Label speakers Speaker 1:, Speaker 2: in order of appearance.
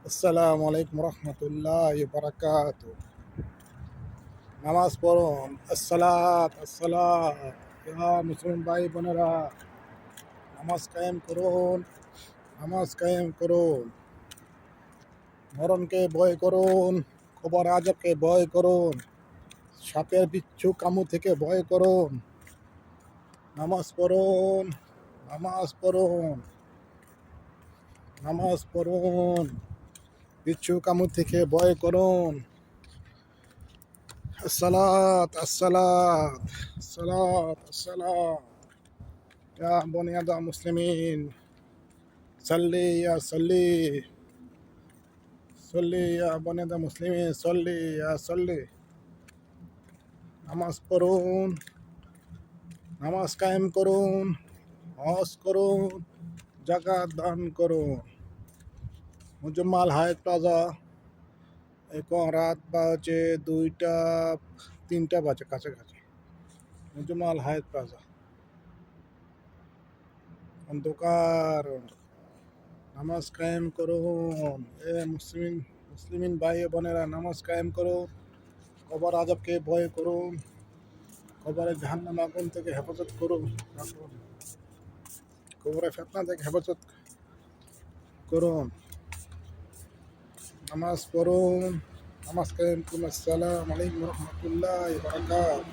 Speaker 1: আসসালামু আলাইকুম রহমতুল্লাহ বারাকাত। নামাজ পড়ুন। আসসালাত আসসালাত। মুসলিম ভাই বোনেরা, নামাজ কায়েম করুন, নামাজ কায়েম করুন। মরণকে ভয় করুন, কবর আযাবকে ভয় করুন, সাপের বিচ্ছু কামু থেকে ভয় করুন। নামাজ পড়ুন, নামাজ পড়ুন, নামাজ পড়ুন। বিচ্ছু কামু থেকে ভয় করুন। الصلاة الصلاة الصلاة الصلاة يا بني آدم مسلمين، صلي يا صلي صلي يا بني آدم مسلمين، صلي يا صلي। নামাজ পড়ুন, নামাজ কায়েম করুন, হজ করুন, জাকাত দান করুন। মুজম্মাল হায়াত প্লাজা, এখন রাত বাজে 2টা 3টা বাজে কাছাকাছি। মুজম্মাল হায়াত প্লাজা অন্ধকার। নামাজ কায়েম করুন। মুসলিমিন ভাই বোনেরা, নামাজ কায়েম করুন। কবর আযাবকে ভয় করুন, কবরে জাহান্নাম আগুন থেকে হেফাজত করুন, কবরে ফিতনা থেকে হেফাজত করুন। নামাজ পড়ুন, নামাজ কায়েম করুন। আসসালামু আলাইকুম রহমতুল্লাহ বারাকাতুহু।